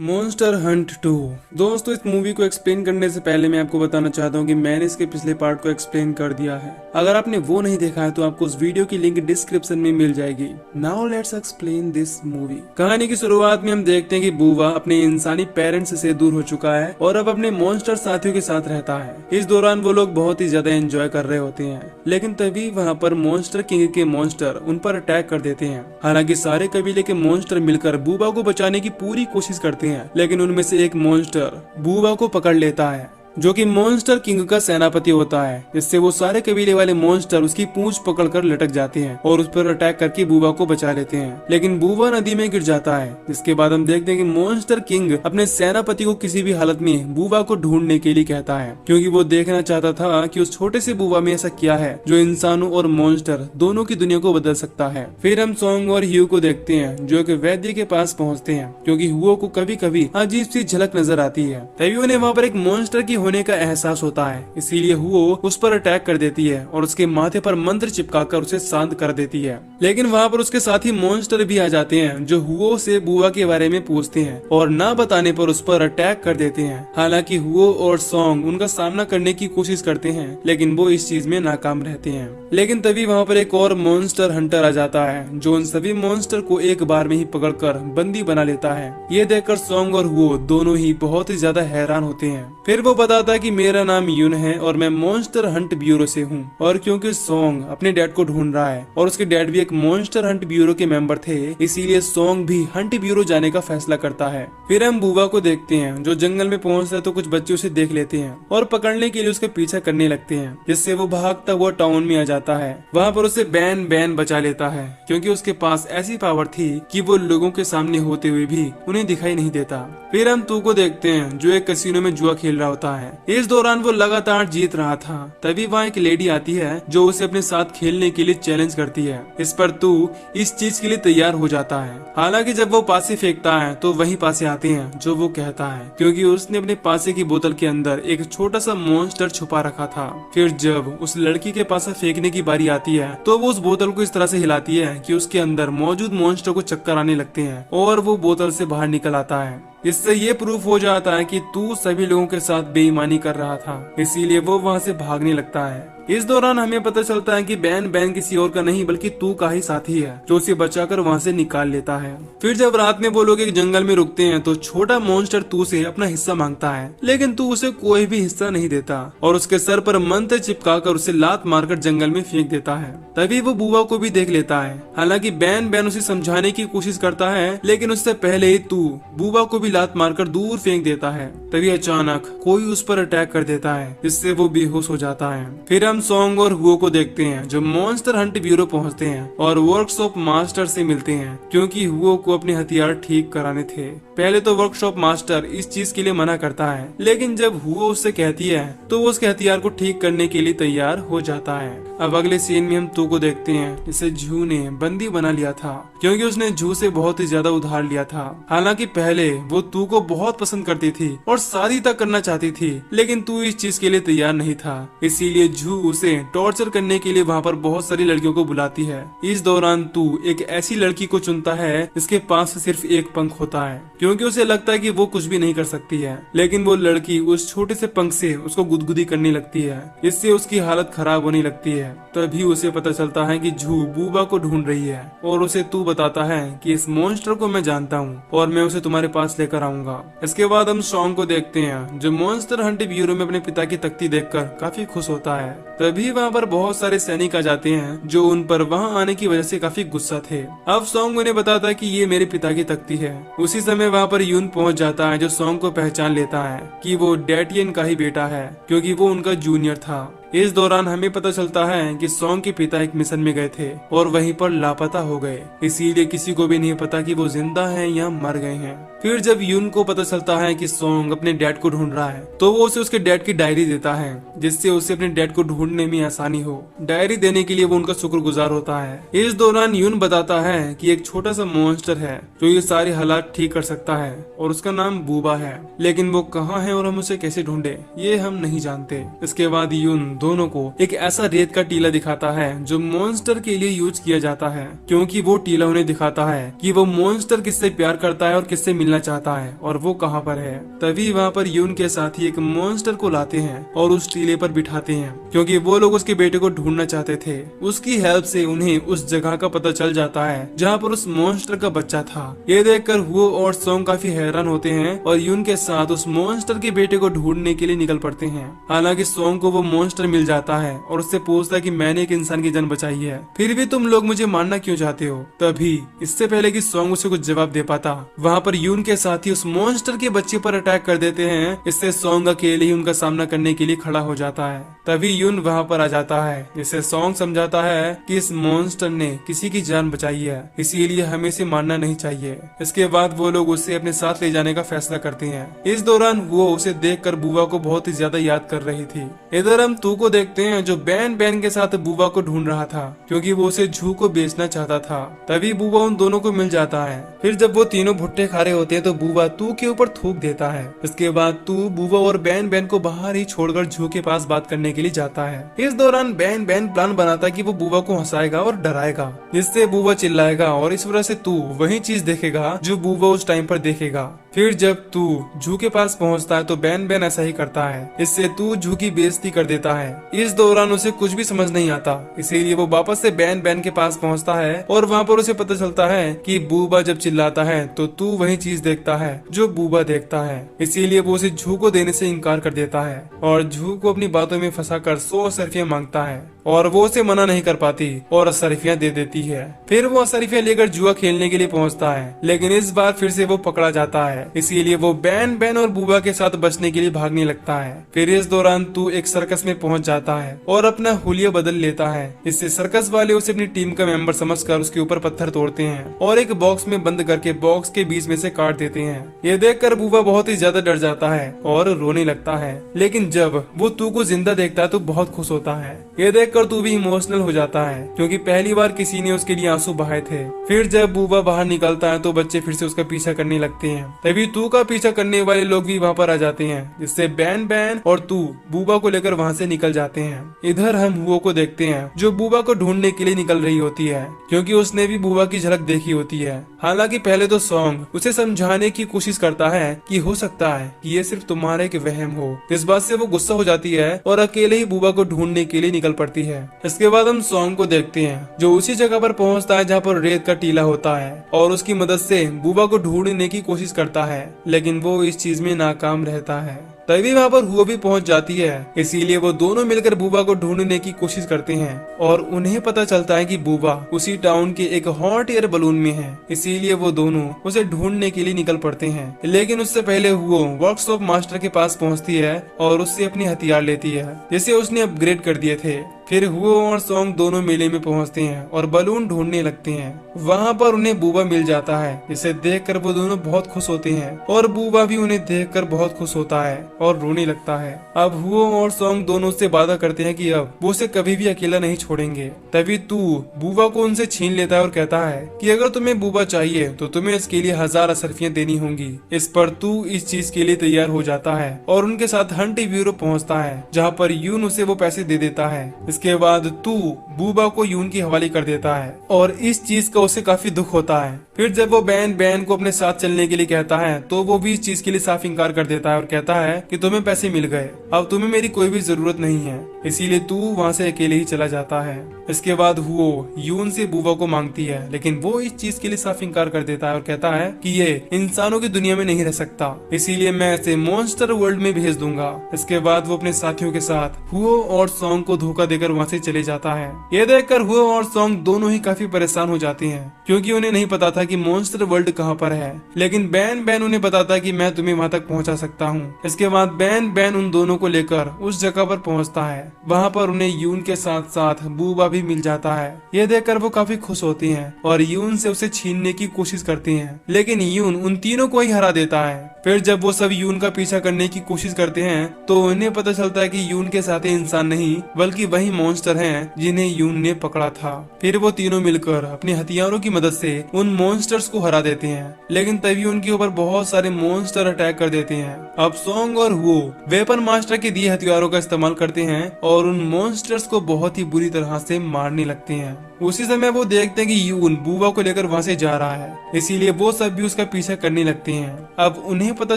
Monster Hunt 2। दोस्तों, इस movie को एक्सप्लेन करने से पहले मैं आपको बताना चाहता हूँ कि मैंने इसके पिछले पार्ट को एक्सप्लेन कर दिया है। अगर आपने वो नहीं देखा है तो आपको उस वीडियो की लिंक डिस्क्रिप्शन में मिल जाएगी। Now let's explain this movie. कहानी की शुरुआत में हम देखते हैं कि बुवा अपने इंसानी पेरेंट्स से दूर हो चुका है और अब अपने मॉन्स्टर साथियों के साथ रहता है। इस दौरान वो लोग बहुत ही ज्यादा एंजॉय कर रहे होते हैं, लेकिन तभी वहाँ पर मॉन्स्टर किंग के मॉन्स्टर उन पर अटैक कर देते हैं। हालांकि सारे कबीले के मॉन्स्टर मिलकर बुवा को बचाने की पूरी कोशिश करते हैं, लेकिन उनमें से एक मॉन्स्टर बुवा को पकड़ लेता है, जो कि मॉन्स्टर किंग का सेनापति होता है। जिससे वो सारे कबीले वाले मॉन्स्टर उसकी पूंछ पकड़कर लटक जाते हैं और उस पर अटैक करके बुवा को बचा लेते हैं। लेकिन बुवा नदी में गिर जाता है। जिसके बाद हम देखते हैं कि मॉन्स्टर किंग अपने सेनापति को किसी भी हालत में बुवा को ढूंढने के लिए कहता है, क्योंकि वो देखना चाहता था कि उस छोटे से बुवा में ऐसा क्या है जो इंसानों और मॉन्स्टर दोनों की दुनिया को बदल सकता है। फिर हम सॉन्ग और ह्यू को देखते हैं, जो एक वैद्य के पास पहुँचते हैं, क्योंकि ह्यू को कभी कभी अजीब सी झलक नजर आती है। तभी उन्हें वहाँ पर एक मॉन्स्टर की होने का एहसास होता है, इसीलिए वो उस पर अटैक कर देती है और उसके माथे पर मंत्र चिपकाकर उसे शांत कर देती है। लेकिन वहाँ पर उसके साथी मॉन्स्टर भी आ जाते हैं, जो हुओ से बुआ के बारे में पूछते हैं और ना बताने पर उस पर अटैक कर देते हैं। हालांकि हुओ और सॉन्ग उनका सामना करने की कोशिश करते हैं, लेकिन वो इस चीज में नाकाम रहते हैं। लेकिन तभी वहाँ पर एक और मॉन्स्टर हंटर आ जाता है, जो उन सभी मॉन्स्टर को एक बार में ही पकड़कर बंदी बना लेता है। ये देखकर सॉन्ग और हुओ दोनों ही बहुत ही ज्यादा हैरान होते हैं। फिर वो बताता है कि मेरा नाम यून है और मैं मॉन्स्टर हंट ब्यूरो से हूँ। और क्योंकि सॉन्ग अपने डैड को ढूंढ रहा है और उसके डैड भी एक मॉन्स्टर हंट ब्यूरो के मेंबर थे, इसीलिए सॉन्ग भी हंट ब्यूरो जाने का फैसला करता है। फिर हम बुवा को देखते हैं, जो जंगल में पहुंचता है तो कुछ बच्चे उसे देख लेते हैं और पकड़ने के लिए उसके पीछा करने लगते हैं, जिससे वो भागता हुआ टाउन में आ जाता है। वहाँ पर उसे बैन बैन बचा लेता है, क्योंकि उसके पास ऐसी पावर थी कि वो लोगों के सामने होते हुए भी उन्हें दिखाई नहीं देता। फिर हम तू को देखते हैं, जो एक कैसीनो में जुआ खेल रहा होता है। इस दौरान वो लगातार जीत रहा था। तभी वहाँ एक लेडी आती है, जो उसे अपने साथ खेलने के लिए चैलेंज करती है। इस पर तू इस चीज के लिए तैयार हो जाता है। हालांकि जब वो पासे फेंकता है तो वही पासे आते हैं जो वो कहता है, क्योंकि उसने अपने पासे की बोतल के अंदर एक छोटा सा मॉन्स्टर छुपा रखा था। फिर जब उस लड़की के पास फेंकने की बारी आती है तो वो उस बोतल को इस तरह से हिलाती है कि उसके अंदर मौजूद मॉन्स्टर को चक्कर आने लगते हैं और वो बोतल से बाहर निकल आता है। इससे ये प्रूफ हो जाता है कि तू सभी लोगों के साथ बेईमानी कर रहा था, इसीलिए वो वहाँ से भागने लगता है। इस दौरान हमें पता चलता है कि बैन बैन किसी और का नहीं बल्कि तू का ही साथी है, जो उसे बचाकर वहाँ से निकाल लेता है। फिर जब रात में वो लोग एक जंगल में रुकते हैं तो छोटा मॉन्स्टर तू से अपना हिस्सा मांगता है, लेकिन तू उसे कोई भी हिस्सा नहीं देता और उसके सर पर मंत्र चिपकाकर उसे लात मारकर जंगल में फेंक देता है। तभी वो बुआ को भी देख लेता है। हालांकि बैन बैन उसे समझाने की कोशिश करता है, लेकिन उससे पहले ही तू बुआ को भी लात मारकर दूर फेंक देता है। तभी अचानक कोई उस पर अटैक कर देता है, जिससे वो बेहोश हो जाता है। फिर हम सॉन्ग और हुओ को देखते हैं, जो मॉन्स्टर हंट ब्यूरो पहुंचते हैं और वर्कशॉप मास्टर से मिलते हैं, क्योंकि हुओ को अपने हथियार ठीक कराने थे। पहले तो वर्कशॉप मास्टर इस चीज के लिए मना करता है, लेकिन जब हुओ उससे कहती है तो वो उसके हथियार को ठीक करने के लिए तैयार हो जाता है। अब अगले सीन में हम तू को देखते हैं, जिसे झू ने बंदी बना लिया था, क्योंकि उसने झू से बहुत ही ज्यादा उधार लिया था। हालांकि पहले वो तू को बहुत पसंद करती थी और शादी तक करना चाहती थी, लेकिन तू इस चीज के लिए तैयार नहीं था। इसीलिए झू उसे टॉर्चर करने के लिए वहाँ पर बहुत सारी लड़कियों को बुलाती है। इस दौरान तू एक ऐसी लड़की को चुनता है जिसके पास सिर्फ एक पंख होता है, क्योंकि उसे लगता है कि वो कुछ भी नहीं कर सकती है। लेकिन वो लड़की उस छोटे से पंख से उसको गुदगुदी करने लगती है, इससे उसकी हालत खराब होने लगती है। तभी उसे पता चलता है कि झू बुबा को ढूंढ रही है और उसे तू बताता है कि इस मॉन्स्टर को मैं जानता हूँ और मैं उसे तुम्हारे पास लेकर आऊंगा। इसके बाद हम सॉन्ग को देखते हैं, जो मॉन्स्टर हंट ब्यूरो में अपने पिता की तख्ती देखकर काफी खुश होता है। तभी वहाँ पर बहुत सारे सैनिक आ जाते हैं, जो उन पर वहाँ आने की वजह से काफी गुस्सा थे। अब सॉन्ग उन्हें बताता है कि ये मेरे पिता की तख्ती है। उसी समय वहाँ पर यून पहुँच जाता है, जो सॉन्ग को पहचान लेता है कि वो डैटियन का ही बेटा है, क्योंकि वो उनका जूनियर था। इस दौरान हमें पता चलता है कि सॉन्ग के पिता एक मिशन में गए थे और वहीं पर लापता हो गए, इसीलिए किसी को भी नहीं पता कि वो जिंदा हैं या मर गए हैं। फिर जब यून को पता चलता है कि सॉन्ग अपने डैड को ढूंढ रहा है, तो वो उसे उसके डैड की डायरी देता है, जिससे उसे अपने डैड को ढूंढने में आसानी हो। डायरी देने के लिए वो उनका शुक्रगुजार होता है। इस दौरान यून बताता है कि एक छोटा सा मॉन्स्टर है जो ये सारे हालात ठीक कर सकता है और उसका नाम बुबा है, लेकिन वो कहाँ है और हम उसे कैसे ढूंढे ये हम नहीं जानते। इसके बाद यून दोनों को एक ऐसा रेत का टीला दिखाता है जो मॉन्स्टर के लिए यूज किया जाता है, क्योंकि वो टीला उन्हें दिखाता है कि वो मॉन्स्टर किससे प्यार करता है और किससे मिलना चाहता है और वो कहाँ पर है। तभी वहाँ पर यून के साथी एक मॉन्स्टर को लाते हैं और उस टीले पर बिठाते हैं, क्योंकि वो लोग उसके बेटे को ढूंढना चाहते थे। उसकी हेल्प से उन्हें उस जगह का पता चल जाता है जहाँ पर उस मॉन्स्टर का बच्चा था। ये देखकर हुओ और सॉन्ग काफी हैरान होते हैं और यून के साथ उस मॉन्स्टर के बेटे को ढूंढने के लिए निकल पड़ते हैं। हालांकि सॉन्ग को वो मॉन्स्टर मिल जाता है और उससे पूछता है कि मैंने एक इंसान की जान बचाई है, फिर भी तुम लोग मुझे मारना क्यों चाहते हो। तभी इससे पहले कि सॉन्ग उसे कुछ जवाब दे पाता, वहाँ पर यून के साथी उस मॉन्स्टर के बच्चे पर अटैक कर देते हैं। इससे सॉन्ग अकेले ही उनका सामना करने के लिए खड़ा हो जाता है। तभी यून वहाँ पर आ जाता है, जिससे सॉन्ग समझाता है कि इस मॉन्स्टर ने किसी की जान बचाई है, इसीलिए हमें इसे मारना नहीं चाहिए। इसके बाद वो लोग उसे अपने साथ ले जाने का फैसला करते हैं। इस दौरान वो उसे देखकर बुआ को बहुत ही ज्यादा याद कर रही थी। इधर हम तू को देखते हैं जो बैन बैन के साथ बुआ को ढूंढ रहा था, क्योंकि वो उसे जू को बेचना चाहता था। तभी बुआ उन दोनों को मिल जाता है। फिर जब वो तीनों भुट्टे खा रहे होते हैं तो बुआ तू के ऊपर थूक देता है। इसके बाद तू बुआ और बैन बैन को बाहर ही छोड़कर जू के पास बात करने के लिए जाता है। इस दौरान बैन बैन प्लान बनाता है कि वो बुआ को हंसाएगा और डराएगा, जिससे बुआ चिल्लाएगा और इस वजह से तू वही चीज देखेगा जो बुआ उस टाइम पर देखेगा। फिर जब तू जू के पास पहुंचता है तो बैन बैन ऐसा ही करता है। इससे तू जू की बेइज्जती कर देता है। इस दौरान उसे कुछ भी समझ नहीं आता, इसीलिए वो वापस से बैन बैन के पास पहुंचता है और वहाँ पर उसे पता चलता है कि बूबा जब चिल्लाता है तो तू वही चीज देखता है जो बूबा देखता है। इसीलिए वो उसे जू को देने से इनकार कर देता है और जू को अपनी बातों में फंसाकर 100 अशरफियां मांगता है और वो उसे मना नहीं कर पाती और अशरफियां दे देती है। फिर वो अशरफियां लेकर जुआ खेलने के लिए पहुंचता है, लेकिन इस बार फिर से वो पकड़ा जाता है। इसीलिए वो बैन बैन और बूबा के साथ बचने के लिए भागने लगता है। फिर इस दौरान तू एक सर्कस में पहुंच जाता है और अपना हुलिया बदल लेता है। इससे सर्कस वाले उसे अपनी टीम का मेंबर समझकर उसके ऊपर पत्थर तोड़ते हैं और एक बॉक्स में बंद करके बॉक्स के बीच में से काट देते हैं। ये देखकर बूबा बहुत ही ज्यादा डर जाता है और रोने लगता है, लेकिन जब वो तू को जिंदा देखता है तो बहुत खुश होता है। ये देखकर तू भी इमोशनल हो जाता है, क्योंकि पहली बार किसी ने उसके लिए आंसू बहाए थे। फिर जब बूबा बाहर निकलता है तो बच्चे फिर से उसका पीछा करने लगते हैं। तभी तू का पीछा करने वाले लोग भी वहाँ पर आ जाते हैं, जिससे बैन बैन और तू बूबा को लेकर वहाँ से निकल जाते हैं। इधर हम हुओ को देखते हैं जो बूबा को ढूंढने के लिए निकल रही होती है, क्योंकि उसने भी बूबा की झलक देखी होती है। हालांकि पहले तो सॉन्ग उसे समझाने की कोशिश करता है कि हो सकता है कि ये सिर्फ तुम्हारा एक वहम हो। इस बात से वो गुस्सा हो जाती है और अकेले ही बूबा को ढूंढने के लिए निकल पड़ती है। इसके बाद हम सॉन्ग को देखते हैं जो उसी जगह पर पहुंचता है जहाँ पर रेत का टीला होता है और उसकी मदद से बूबा को ढूंढने की कोशिश करता है, लेकिन वो इस चीज में नाकाम रहता है। तभी वहाँ पर हुआ भी पहुंच जाती है, इसीलिए वो दोनों मिलकर बूबा को ढूंढने की कोशिश करते हैं और उन्हें पता चलता है कि बूबा उसी टाउन के एक हॉट एयर बलून में है। इसीलिए वो दोनों उसे ढूंढने के लिए निकल पड़ते हैं, लेकिन उससे पहले हुआ वर्कशॉप मास्टर के पास पहुंचती है और उससे अपनी हथियार लेती है जिसे उसने अपग्रेड कर दिए थे। फिर हुआ और सॉन्ग दोनों मेले में पहुंचते हैं और बलून ढूंढने लगते हैं। वहाँ पर उन्हें बूबा मिल जाता है, जिसे देखकर वो दोनों बहुत खुश होते हैं और बूबा भी उन्हें देखकर बहुत खुश होता है और रोने लगता है। अब हुआ और सॉन्ग दोनों से वादा करते हैं कि अब वो उसे कभी भी अकेला नहीं छोड़ेंगे। तभी तू बूबा को उनसे छीन लेता है और कहता है कि अगर तुम्हें बूबा चाहिए तो तुम्हें इसके लिए 1000 अशरफियां देनी होंगी। इस पर तू इस चीज के लिए तैयार हो जाता है और उनके साथ हंटी ब्यूरो पहुँचता है, जहाँ पर यून उसे वो पैसे दे देता है। इसके बाद तू बूबा को यून की हवाले कर देता है और इस चीज का उसे काफी दुख होता है। फिर जब वो बैन बैन को अपने साथ चलने के लिए कहता है तो वो भी इस चीज के लिए साफ इंकार कर देता है और कहता है कि तुम्हें पैसे मिल गए, अब तुम्हें मेरी कोई भी जरूरत नहीं है, इसीलिए तू वहाँ से अकेले ही चला जाता है। इसके बाद वो यून से बूबा को मांगती है, लेकिन वो इस चीज के लिए साफ इंकार कर देता है और कहता है कि ये इंसानों की दुनिया में नहीं रह सकता, इसीलिए मैं इसे मॉन्स्टर वर्ल्ड में भेज दूंगा। इसके बाद वो अपने साथियों के साथ हुओ और सॉन्ग को धोखा देकर वहाँ से चले जाता है। ये देखकर हुओ और सॉन्ग दोनों ही काफी परेशान हो जाते हैं, क्योंकि उन्हें नहीं पता था कि मॉन्स्टर वर्ल्ड कहाँ पर है, लेकिन बैन बैन उन्हें बताता है कि मैं तुम्हें वहाँ तक पहुँचा सकता हूँ। इसके बाद बैन बैन उन दोनों को लेकर उस जगह पर पहुँचता है। वहाँ पर उन्हें यून के साथ साथ बूबा भी मिल जाता है। ये देखकर वो काफी खुश होती हैं और यून से उसे छीनने की कोशिश करती हैं, लेकिन यून उन तीनों को ही हरा देता है। फिर जब वो सब यून का पीछा करने की कोशिश करते हैं तो उन्हें पता चलता है कि यून के साथ इंसान नहीं बल्कि वही मॉन्स्टर हैं जिन्हें यून ने पकड़ा था। फिर वो तीनों मिलकर अपने हथियारों की मदद से उन मॉन्स्टर्स को हरा देते हैं, लेकिन तभी उनके ऊपर बहुत सारे मॉन्स्टर अटैक कर देते हैं। अब सॉन्ग और वो वेपन मास्टर के दिए हथियारों का इस्तेमाल करते हैं और उन मॉन्स्टर्स को बहुत ही बुरी तरह से मारने लगते हैं। उसी समय वो देखते हैं कि यून बुबा को लेकर वहाँ से जा रहा है, इसीलिए वो सब भी उसका पीछा करने लगते हैं। अब उन्हें पता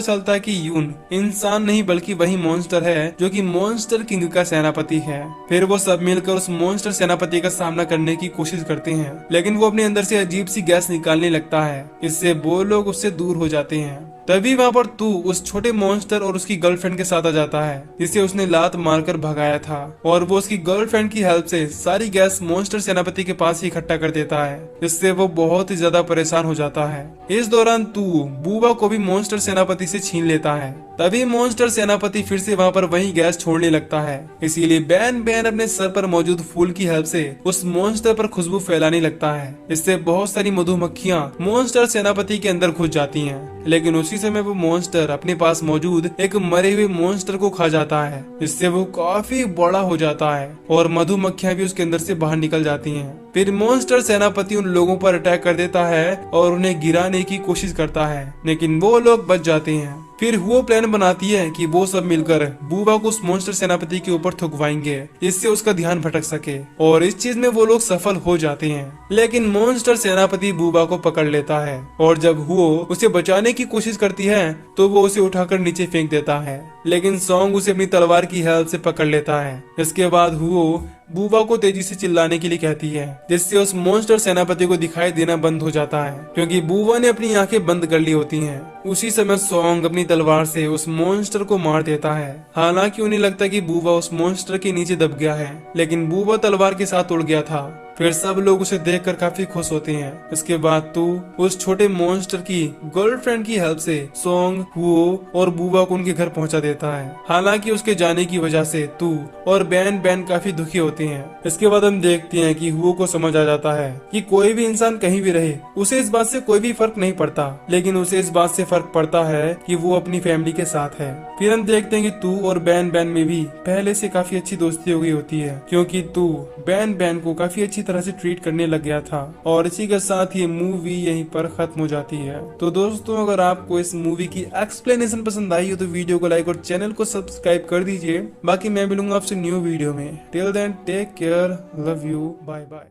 चलता है कि यून इंसान नहीं बल्कि वही मॉन्स्टर है जो कि मॉन्स्टर किंग का सेनापति है। फिर वो सब मिलकर उस मॉन्स्टर सेनापति का सामना करने की कोशिश करते हैं, लेकिन वो अपने अंदर से अजीब सी गैस निकालने लगता है। इससे वो लोग उससे दूर हो जाते हैं। तभी वहाँ पर तू उस छोटे मॉन्स्टर और उसकी गर्लफ्रेंड के साथ आ जाता है, जिसे उसने लात मारकर भगाया था, और वो उसकी गर्लफ्रेंड की हेल्प से सारी गैस मॉन्स्टर सेनापति के पास ही इकट्ठा कर देता है। इससे वो बहुत ही ज्यादा परेशान हो जाता है। इस दौरान तू बुबा को भी मॉन्स्टर सेनापति से छीन लेता है। तभी मॉन्स्टर सेनापति फिर से वहाँ पर वही गैस छोड़ने लगता है, इसीलिए बैन बैन अपने सर पर मौजूद फूल की हेल्प से उस मॉन्स्टर पर खुशबू फैलाने लगता है। इससे बहुत सारी मधुमक्खियाँ मॉन्स्टर सेनापति के अंदर घुस जाती हैं, लेकिन उसी समय वो मॉन्स्टर अपने पास मौजूद एक मरे हुए मॉन्स्टर को खा जाता है। इससे वो काफी बड़ा हो जाता है और मधुमक्खियाँ भी उसके अंदर से बाहर निकल जाती हैं। फिर मॉन्स्टर सेनापति उन लोगों पर अटैक कर देता है और उन्हें गिराने की कोशिश करता है, लेकिन वो लोग बच जाते हैं। फिर वो प्लान बनाती है कि वो सब मिलकर बुबा को उस मॉन्स्टर सेनापति के ऊपर थुकवाएंगे, इससे उसका ध्यान भटक सके, और इस चीज में वो लोग सफल हो जाते हैं। लेकिन मॉन्स्टर सेनापति बुबा को पकड़ लेता है, और जब वो उसे बचाने की कोशिश करती है तो वो उसे उठाकर नीचे फेंक देता है, लेकिन सॉन्ग उसे अपनी तलवार की हेल्प से पकड़ लेता है। इसके बाद वो बुबा को तेजी से चिल्लाने के लिए कहती है, जिससे उस मॉन्स्टर सेनापति को दिखाई देना बंद हो जाता है, क्योंकि बुबा ने अपनी आंखें बंद कर ली होती हैं। उसी समय सॉन्ग अपनी तलवार से उस मॉन्स्टर को मार देता है। हालांकि उन्हें लगता है कि बुबा उस मॉन्स्टर के नीचे दब गया है, लेकिन बुबा तलवार के साथ उड़ गया था। फिर सब लोग उसे देखकर काफी खुश होते हैं। इसके बाद तू उस छोटे मॉन्स्टर की गर्लफ्रेंड की हेल्प से सॉन्ग, हुओ और बुबा को उनके घर पहुंचा देता है। हालांकि उसके जाने की वजह से तू और बैन बैन काफी दुखी होते हैं। इसके बाद हम देखते हैं कि हुओ को समझ आ जाता है कि कोई भी इंसान कहीं भी रहे उसे इस बात से कोई भी फर्क नहीं पड़ता, लेकिन उसे इस बात से फर्क पड़ता है कि वो अपनी फैमिली के साथ है। फिर हम देखते हैं कि तू और बैन बैन में भी पहले से काफी अच्छी दोस्ती हो गई होती है, क्योंकि तू बैन बैन को काफी अच्छी तरह से ट्रीट करने लग गया था। और इसी के साथ ये मूवी यहीं पर खत्म हो जाती है। तो दोस्तों, अगर आपको इस मूवी की एक्सप्लेनेशन पसंद आई हो तो वीडियो को लाइक और चैनल को सब्सक्राइब कर दीजिए। बाकी मैं मिलूंगा आपसे न्यू वीडियो में। Till then take care, love you, bye bye.